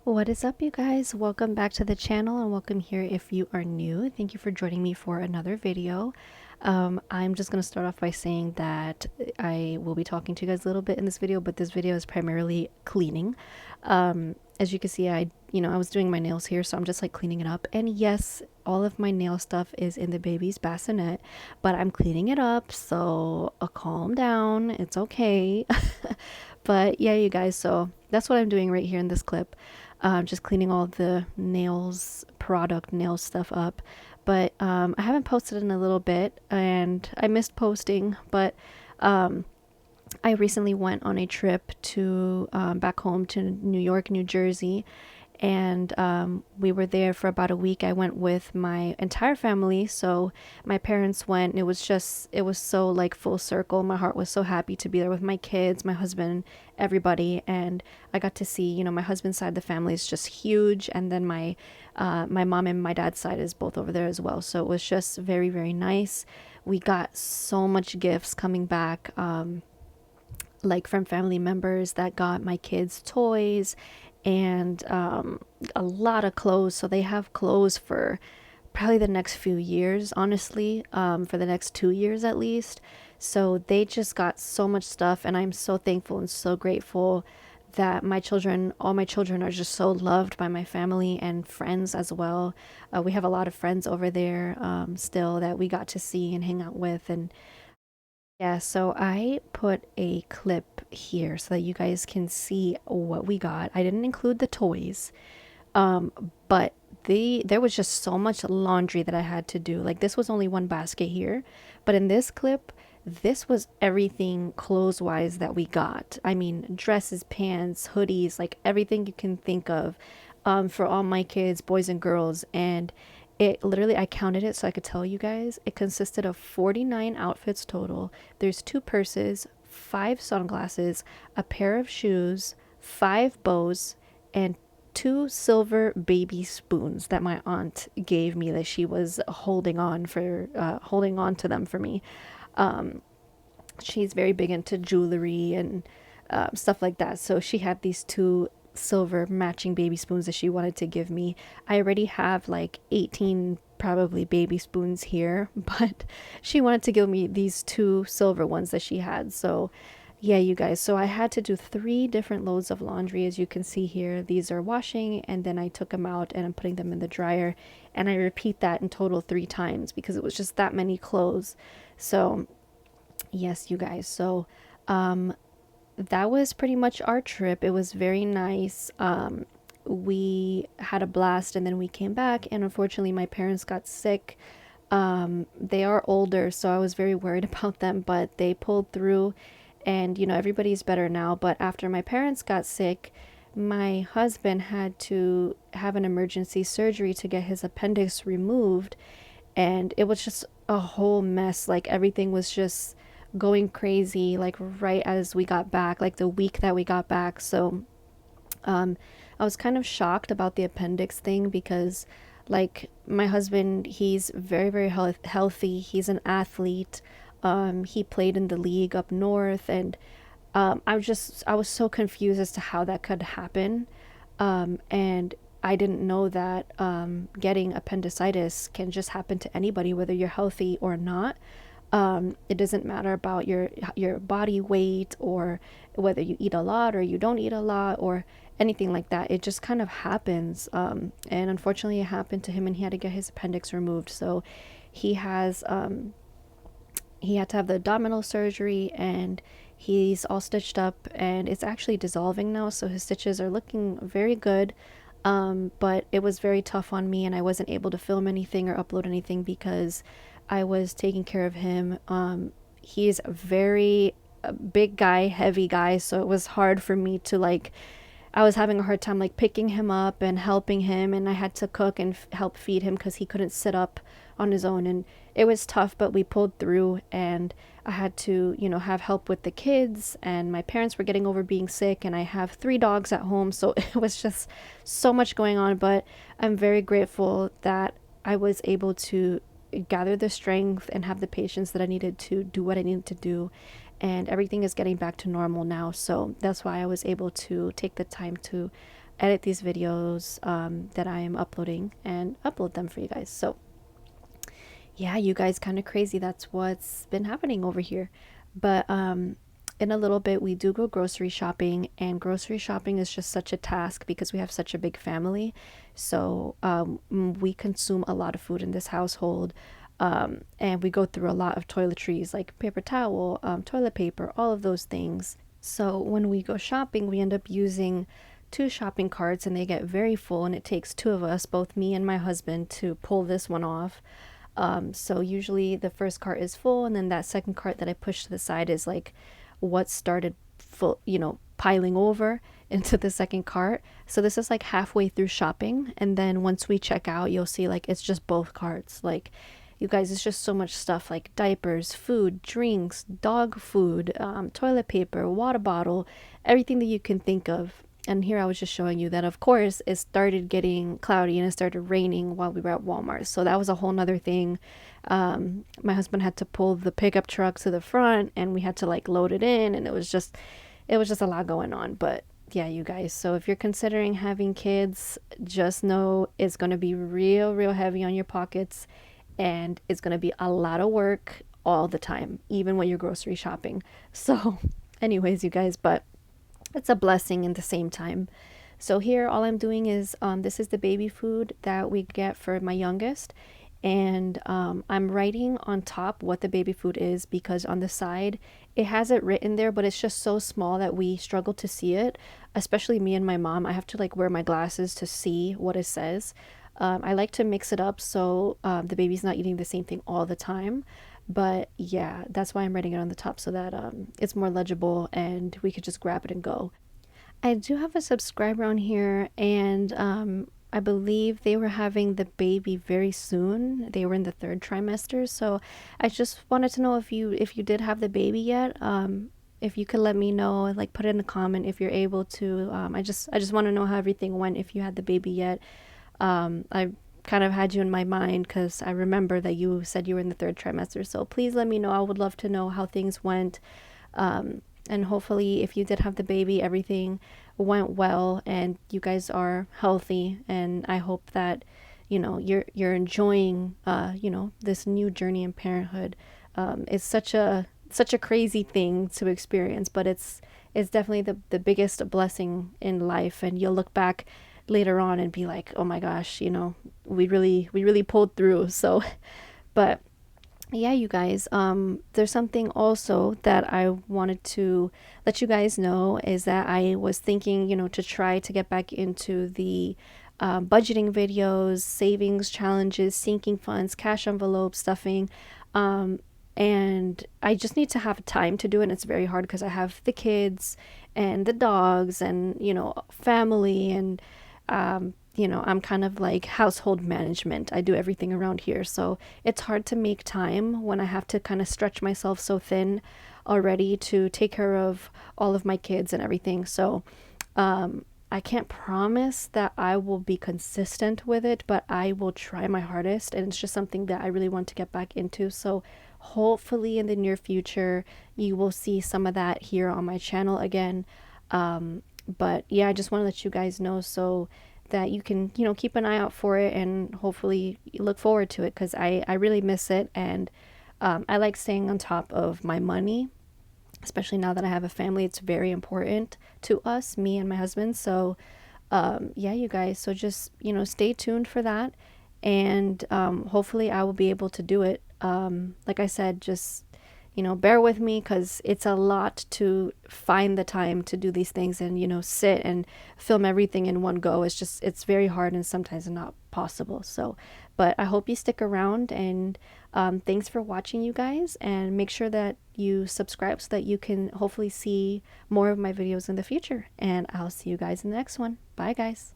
What is up, you guys? Welcome back to the channel and welcome here if you are new. Thank you for joining me for another video. I'm just going to start off by saying that I will be talking to you guys a little bit in this video, but this video is primarily cleaning. As you can see, I was doing my nails here, so I'm just like cleaning it up. And yes, all of my nail stuff is in the baby's bassinet, but I'm cleaning it up, so calm down. It's okay. But yeah, you guys, so that's what I'm doing right here in this clip. Just cleaning all the nail stuff up. But I haven't posted in a little bit and I missed posting, but I recently went on a trip to back home to New York, New Jersey, and we were there for about a week. I went with my entire family, so my parents went. It was so like full circle. My heart was so happy to be there with my kids, my husband, everybody, and I got to see, my husband's side of the family is just huge, and then my mom and my dad's side is both over there as well. So it was just very, very nice. We got so much gifts coming back. Like from family members that got my kids toys and a lot of clothes. So they have clothes for probably the next few years, honestly, for the next 2 years at least. So they just got so much stuff, and I'm so thankful and so grateful that all my children are just so loved by my family and friends as well. We have a lot of friends over there still that we got to see and hang out with. And yeah, so I put a clip here so that you guys can see what we got. I didn't include the toys, but there was just so much laundry that I had to do. Like this was only one basket here, but in this clip, this was everything clothes-wise that we got. I mean, dresses, pants, hoodies, like everything you can think of, for all my kids, boys and girls. And it literally, I counted it so I could tell you guys. It consisted of 49 outfits total. There's two purses, five sunglasses, a pair of shoes, five bows, and two silver baby spoons that my aunt gave me that she was holding on to them for me. She's very big into jewelry and stuff like that. So she had these two silver matching baby spoons that she wanted to give me. I already have like 18 probably baby spoons here, but she wanted to give me these two silver ones that she had. So yeah, you guys. So I had to do 3 different loads of laundry, as you can see here. These are washing, and then I took them out and I'm putting them in the dryer. And I repeat that in total 3 times because it was just that many clothes. So yes, you guys. So that was pretty much our trip. It was very nice. We had a blast, and then we came back, and unfortunately my parents got sick. They are older, so I was very worried about them, but they pulled through, and everybody's better now. But after my parents got sick, my husband had to have an emergency surgery to get his appendix removed, and it was just a whole mess. Like everything was just going crazy, like right as we got back, like the week that we got back. So I was kind of shocked about the appendix thing because, like, my husband, he's very, very healthy. He's an athlete. He played in the league up north, and I was so confused as to how that could happen. And I didn't know that getting appendicitis can just happen to anybody, whether you're healthy or not. It doesn't matter about your body weight or whether you eat a lot or you don't eat a lot or anything like that. It just kind of happens. And unfortunately, it happened to him, and he had to get his appendix removed. So he has he had to have the abdominal surgery, and he's all stitched up, and it's actually dissolving now. So his stitches are looking very good. But it was very tough on me, and I wasn't able to film anything or upload anything because I was taking care of him. He's a very big guy, heavy guy, so it was hard for me to like. I was having a hard time like picking him up and helping him, and I had to cook and help feed him because he couldn't sit up on his own, and it was tough, but we pulled through. And I had to, have help with the kids, and my parents were getting over being sick, and I have 3 dogs at home, so it was just so much going on. But I'm very grateful that I was able to gather the strength and have the patience that I needed to do what I needed to do. And everything is getting back to normal now. So that's why I was able to take the time to edit these videos that I am uploading and upload them for you guys. So yeah, you guys, kind of crazy. That's what's been happening over here. But in a little bit, we do go grocery shopping, and grocery shopping is just such a task because we have such a big family. So we consume a lot of food in this household. And we go through a lot of toiletries like paper towel, toilet paper, all of those things. So when we go shopping, we end up using two shopping carts, and they get very full, and it takes two of us, both me and my husband, to pull this one off. So usually the first cart is full, and then that second cart that I push to the side is like what started full, piling over into the second cart. So this is like halfway through shopping, and then once we check out, you'll see like it's just both carts. Like, you guys, it's just so much stuff, like diapers, food, drinks, dog food, toilet paper, water bottle, everything that you can think of. And here I was just showing you that, of course, it started getting cloudy and it started raining while we were at Walmart. So that was a whole nother thing. My husband had to pull the pickup truck to the front, and we had to like load it in, and it was just a lot going on. But yeah, you guys, so if you're considering having kids, just know it's going to be real heavy on your pockets, and it's going to be a lot of work all the time, even when you're grocery shopping. So anyways, you guys, but it's a blessing in the same time. So here, all I'm doing is, this is the baby food that we get for my youngest. And I'm writing on top what the baby food is, because on the side, it has it written there, but it's just so small that we struggle to see it. Especially me and my mom. I have to like wear my glasses to see what it says. I like to mix it up so the baby's not eating the same thing all the time. But yeah, that's why I'm writing it on the top, so that it's more legible and we could just grab it and go. I do have a subscriber on here, and I believe they were having the baby very soon. They were in the third trimester, so I just wanted to know if you did have the baby yet. If you could let me know, like put it in a comment if you're able to. I just want to know how everything went, if you had the baby yet. I kind of had you in my mind because I remember that you said you were in the third trimester. So please let me know. I would love to know how things went. And hopefully, if you did have the baby, everything went well and you guys are healthy. And I hope that, you're enjoying, this new journey in parenthood. It's such a crazy thing to experience, but it's definitely the biggest blessing in life. And you'll look back later on and be like, oh my gosh, we really pulled through. So, but yeah, you guys, there's something also that I wanted to let you guys know, is that I was thinking, to try to get back into the budgeting videos, savings challenges, sinking funds, cash envelope stuffing. And I just need to have time to do it. And it's very hard because I have the kids and the dogs and, family, and I'm kind of like household management. I do everything around here. So it's hard to make time when I have to kind of stretch myself so thin already to take care of all of my kids and everything. So I can't promise that I will be consistent with it, but I will try my hardest. And it's just something that I really want to get back into. So hopefully in the near future, you will see some of that here on my channel again. But yeah, I just want to let you guys know so that you can, keep an eye out for it and hopefully look forward to it, because I really miss it. And I like staying on top of my money, especially now that I have a family. It's very important to us, me and my husband. So yeah, you guys, so just, stay tuned for that. And hopefully I will be able to do it. Like I said, just bear with me, because it's a lot to find the time to do these things and, sit and film everything in one go. It's very hard and sometimes not possible. So, but I hope you stick around, and thanks for watching, you guys, and make sure that you subscribe so that you can hopefully see more of my videos in the future. And I'll see you guys in the next one. Bye, guys.